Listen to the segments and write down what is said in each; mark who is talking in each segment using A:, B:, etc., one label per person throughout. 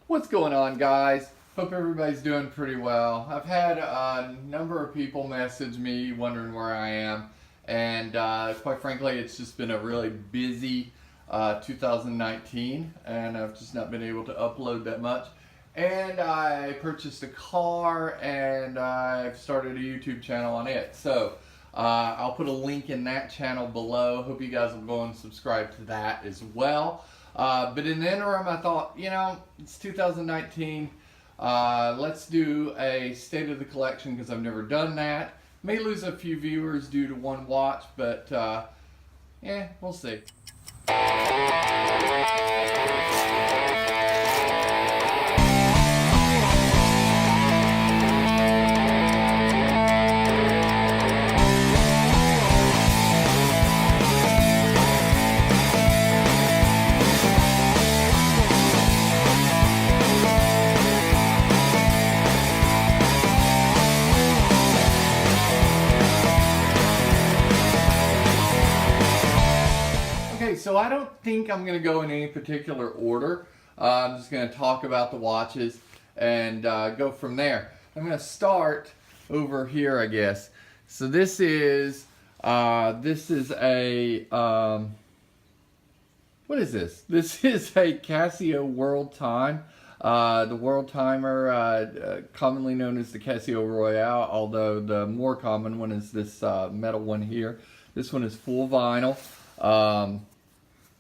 A: What's going on, guys? Hope everybody's doing pretty well. I've had a number of people message me wondering where I am, and quite frankly, it's just been a really busy 2019, and I've just not been able to upload that much. And I purchased a car, and I've started a YouTube channel on it. So I'll put a link in that channel below. Hope you guys will go and subscribe to that as well. But in the interim, I thought, it's 2019. Let's do a state of the collection because I've never done that. May lose a few viewers due to one watch, but yeah, we'll see. So I don't think I'm going to go in any particular order. I'm just going to talk about the watches and go from there. I'm going to start over here, I guess. So this is a what is this? This is a Casio World Time. The World Timer, commonly known as the Casio Royale, although the more common one is this metal one here. This one is full vinyl.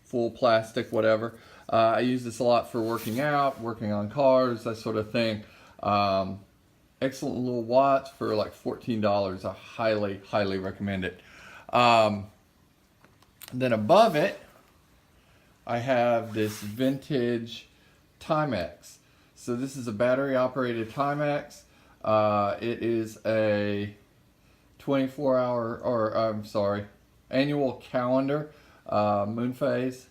A: Full plastic, whatever. I use this a lot for working out, working on cars, that sort of thing. Excellent little watch for like $14. I highly, highly recommend it. Then above it, I have this vintage Timex. So this is a battery operated Timex. It is a 24-hour, or I'm sorry, annual calendar. Moon phase.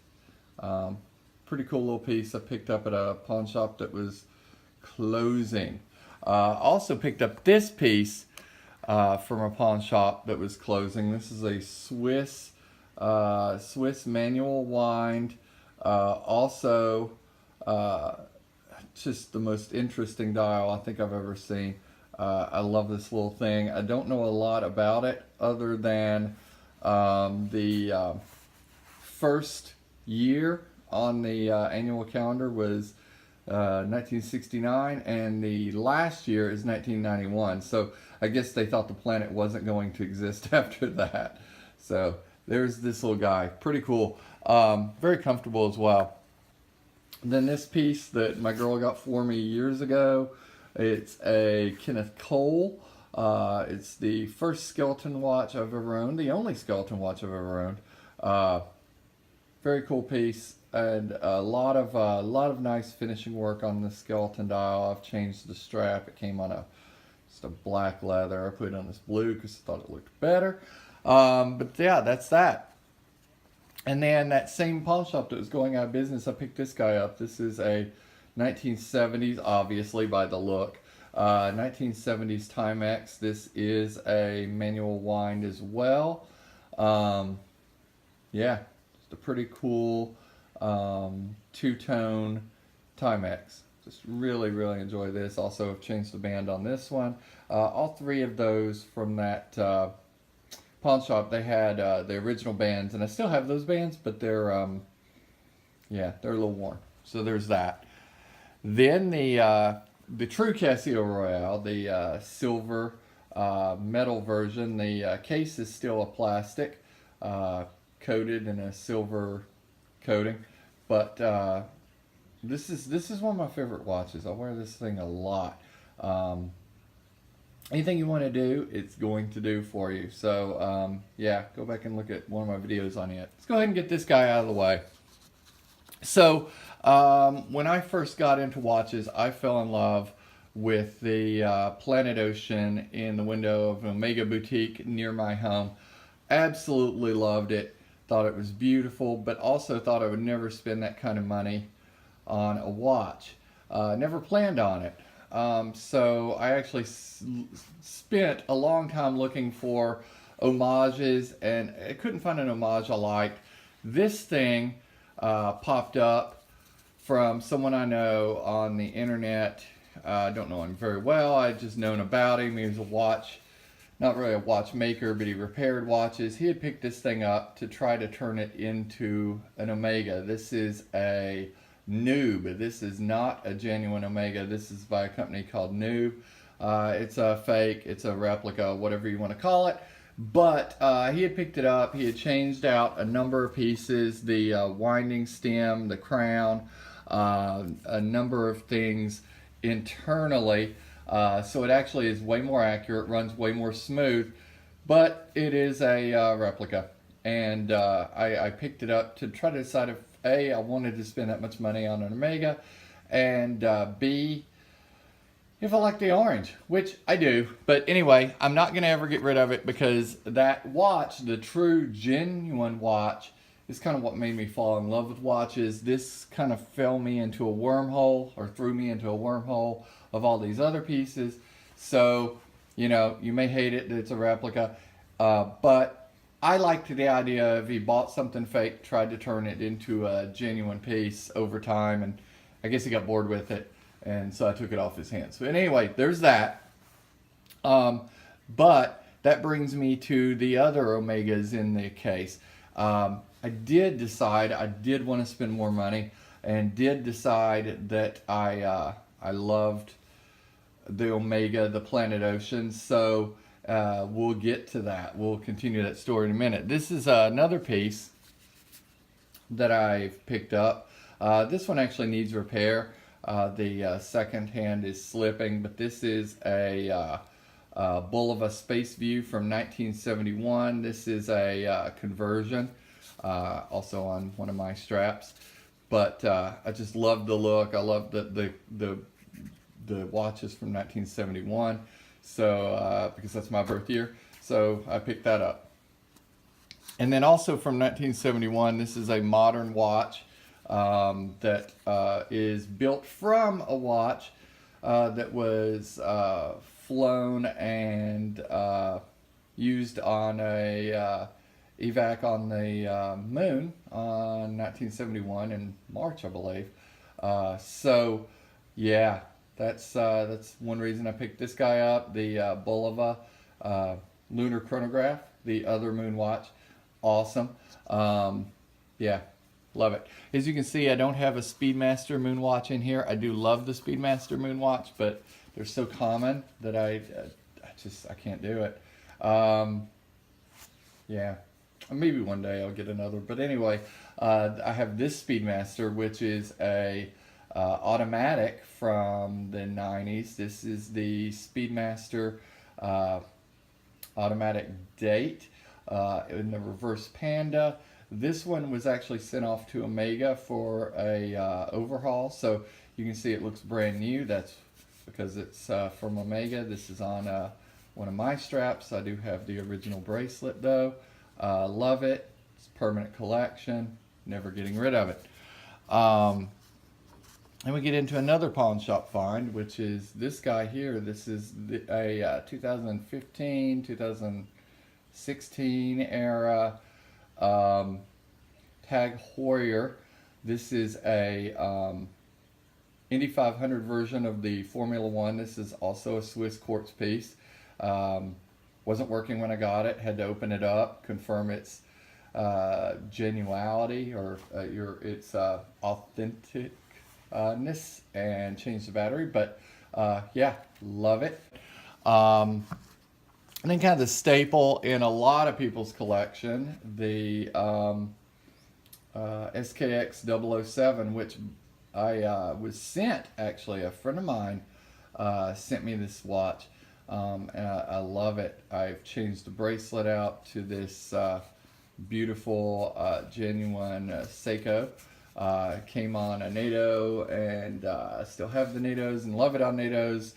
A: Pretty cool little piece I picked up at a pawn shop that was closing. Also picked up this piece from a pawn shop that was closing. This is a Swiss manual wind. Also just the most interesting dial I think I've ever seen. I love this little thing. I don't know a lot about it other than the first year on the annual calendar was 1969, and the last year is 1991. So I guess they thought the planet wasn't going to exist after that. So there's this little guy. Pretty cool. Very comfortable as well. And then this piece that my girl got for me years ago, it's a Kenneth Cole. It's the first skeleton watch I've ever owned, the only skeleton watch I've ever owned. Very cool piece, and a lot of nice finishing work on the skeleton dial. I've changed the strap. It came on just a black leather. I put it on this blue because I thought it looked better. But yeah, that's that. And then that same pawn shop that was going out of business, I picked this guy up. This is a 1970s, obviously by the look, 1970s Timex. This is a manual wind as well. Yeah. A pretty cool two-tone Timex. Just really, really enjoy this. Also, I've changed the band on this one. All three of those from that pawn shop, they had the original bands, and I still have those bands, but they're yeah, they're a little worn. So there's that. Then the true Casio Royale, the silver metal version. The case is still a plastic. Coated in a silver coating, but this is one of my favorite watches. I wear this thing a lot. Anything you want to do, it's going to do for you. So yeah, go back and look at one of my videos on it. Let's go ahead and get this guy out of the way. So when I first got into watches, I fell in love with the Planet Ocean in the window of an Omega boutique near my home. Absolutely loved it. Thought it was beautiful, but also thought I would never spend that kind of money on a watch. Never planned on it. So I actually spent a long time looking for homages, and I couldn't find an homage I liked. This thing popped up from someone I know on the internet. I don't know him very well. I just known about him. He was a watch, not really a watchmaker, but he repaired watches. He had picked this thing up to try to turn it into an Omega. This is a Noob. This is not a genuine Omega. This is by a company called Noob. It's a fake, it's a replica, whatever you want to call it. But he had picked it up. He had changed out a number of pieces, the winding stem, the crown, a number of things internally. So it actually is way more accurate, runs way more smooth, but it is a replica. And I picked it up to try to decide if A, I wanted to spend that much money on an Omega, and B, if I like the orange, which I do. But anyway, I'm not going to ever get rid of it, because that watch, the true genuine watch, is kind of what made me fall in love with watches. This kind of fell me into a wormhole, or threw me into a wormhole of all these other pieces. So, you know, you may hate it that it's a replica, but I liked the idea of he bought something fake, tried to turn it into a genuine piece over time, and I guess he got bored with it, and so I took it off his hands. But anyway, there's that. But that brings me to the other Omegas in the case. I did decide I did want to spend more money, and did decide that I loved the Omega, the Planet Ocean. So we'll get to that. We'll continue that story in a minute. This is another piece that I've picked up. This one actually needs repair. The second hand is slipping, but this is a Bulova Space View from 1971. This is a conversion, also on one of my straps. But I just love the look. I love the watches from 1971. So because that's my birth year, so I picked that up. And then also from 1971, this is a modern watch that is built from a watch that was flown and used on a evac on the moon on 1971 in March, I believe. So yeah, that's one reason I picked this guy up. The Bulova lunar chronograph, the other moon watch, awesome. Yeah, love it. As you can see, I don't have a Speedmaster moon watch in here. I do love the Speedmaster moon watch, but they're so common that I can't do it. Yeah, maybe one day I'll get another. But anyway, I have this Speedmaster, which is a automatic from the 90s. This is the Speedmaster automatic date in the reverse Panda. This one was actually sent off to Omega for a overhaul, so you can see it looks brand new. That's because it's from Omega. This is on one of my straps. I do have the original bracelet though. Love it. It's a permanent collection. Never getting rid of it. And we get into another pawn shop find, which is this guy here. This is a 2015, 2016 era Tag Heuer. This is a Indy 500 version of the Formula One. This is also a Swiss quartz piece. Wasn't working when I got it. Had to open it up, confirm its genuality or its authenticness, and change the battery. But yeah, love it. And then kind of the staple in a lot of people's collection, the SKX 007, which I was sent, actually, a friend of mine sent me this watch, and I love it. I've changed the bracelet out to this beautiful, genuine Seiko. Came on a NATO, and I still have the NATOs and love it on NATOs.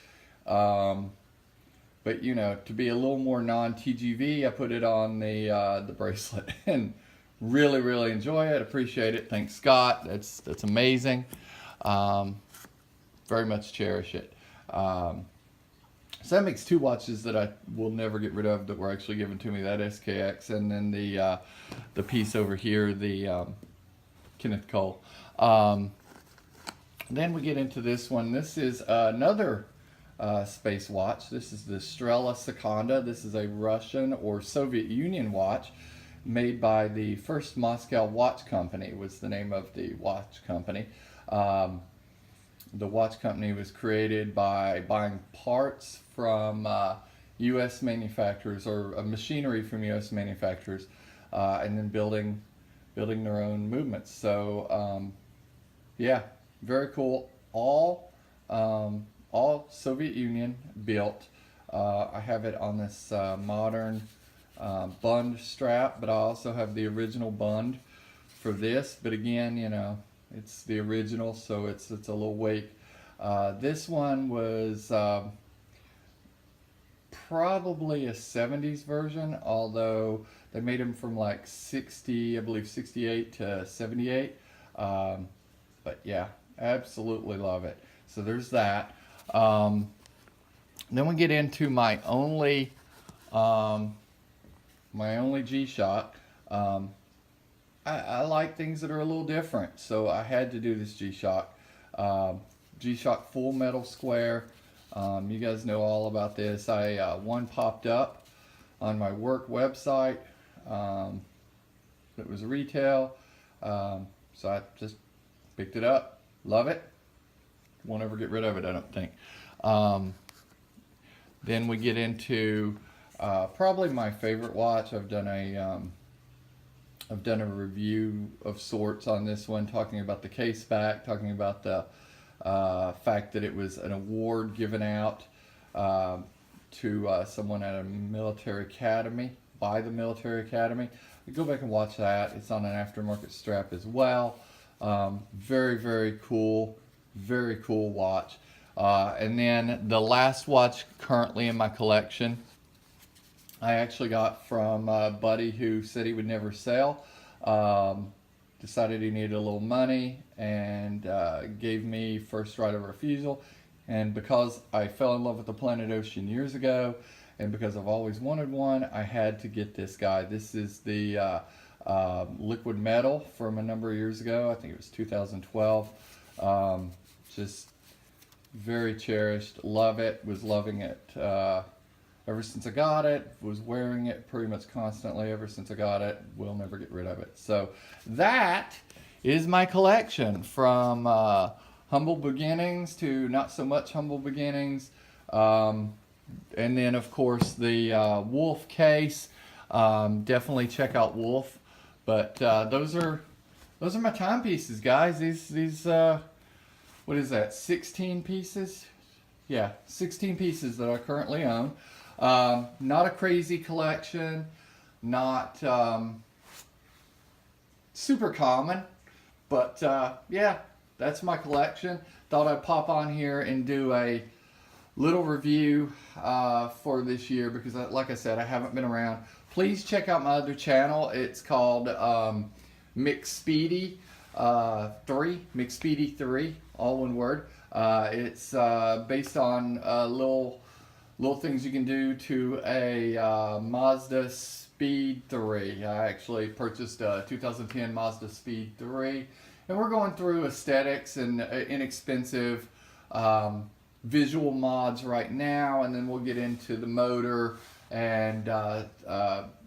A: But you know, to be a little more non-TGV, I put it on the bracelet, and really enjoy it. Appreciate it. Thanks, Scott. That's amazing. Very much cherish it. So that makes two watches that I will never get rid of that were actually given to me. That SKX, and then the piece over here, the Kenneth Cole. Then we get into this one. This is another space watch. This is the Strela Seconda. This is a Russian or Soviet Union watch made by the first Moscow Watch Company, was the name of the watch company. The watch company was created by buying parts from U.S. manufacturers, or machinery from U.S. manufacturers, and then building their own movements. So yeah, very cool. All Soviet Union built. I have it on this modern bund strap, but I also have the original bund for this. But again, you know, it's the original, so it's a little weight. This one was probably a 70s version, although they made them from like 60, I believe 68 to 78. But yeah, absolutely love it. So there's that. Then we get into my only G-Shock. I like things that are a little different, so I had to do this G-Shock. G-Shock full metal square. You guys know all about this. One popped up on my work website. It was retail, so I just picked it up. Love it. Won't ever get rid of it, I don't think. Then we get into probably my favorite watch. I've done a review of sorts on this one, talking about the case back, talking about the fact that it was an award given out to someone at a military academy, by the military academy. Go back and watch that. It's on an aftermarket strap as well. Very, very cool watch. And then the last watch currently in my collection, I actually got from a buddy who said he would never sell. Decided he needed a little money, and gave me first right of refusal. And because I fell in love with the Planet Ocean years ago, and because I've always wanted one, I had to get this guy. This is the liquid metal from a number of years ago. I think it was 2012. Just very cherished. Love it. Was loving it ever since I got it. Was wearing it pretty much constantly ever since I got it. Will never get rid of it. So that is my collection, from humble beginnings to not so much humble beginnings. And then of course the Wolf case. Definitely check out Wolf. But those are my timepieces, guys. These what is that, 16 pieces? Yeah, 16 pieces that I currently own. Not a crazy collection, not super common, but yeah, that's my collection. Thought I'd pop on here and do a little review for this year, because like I said, I haven't been around. Please check out my other channel. It's called McSpeedy 3, all one word. It's based on little things you can do to a Mazda Speed 3. I actually purchased a 2010 Mazda Speed 3, and we're going through aesthetics and inexpensive visual mods right now, and then we'll get into the motor and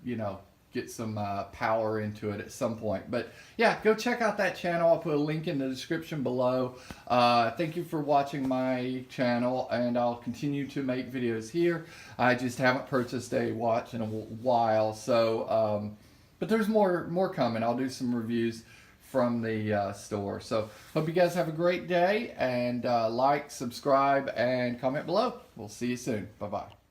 A: you know, get some power into it at some point. But yeah, go check out that channel. I'll put a link in the description below. Thank you for watching my channel, and I'll continue to make videos here. I just haven't purchased a watch in a while, so but there's more coming. I'll do some reviews from the store. So hope you guys have a great day, and like, subscribe, and comment below. We'll see you soon. Bye bye.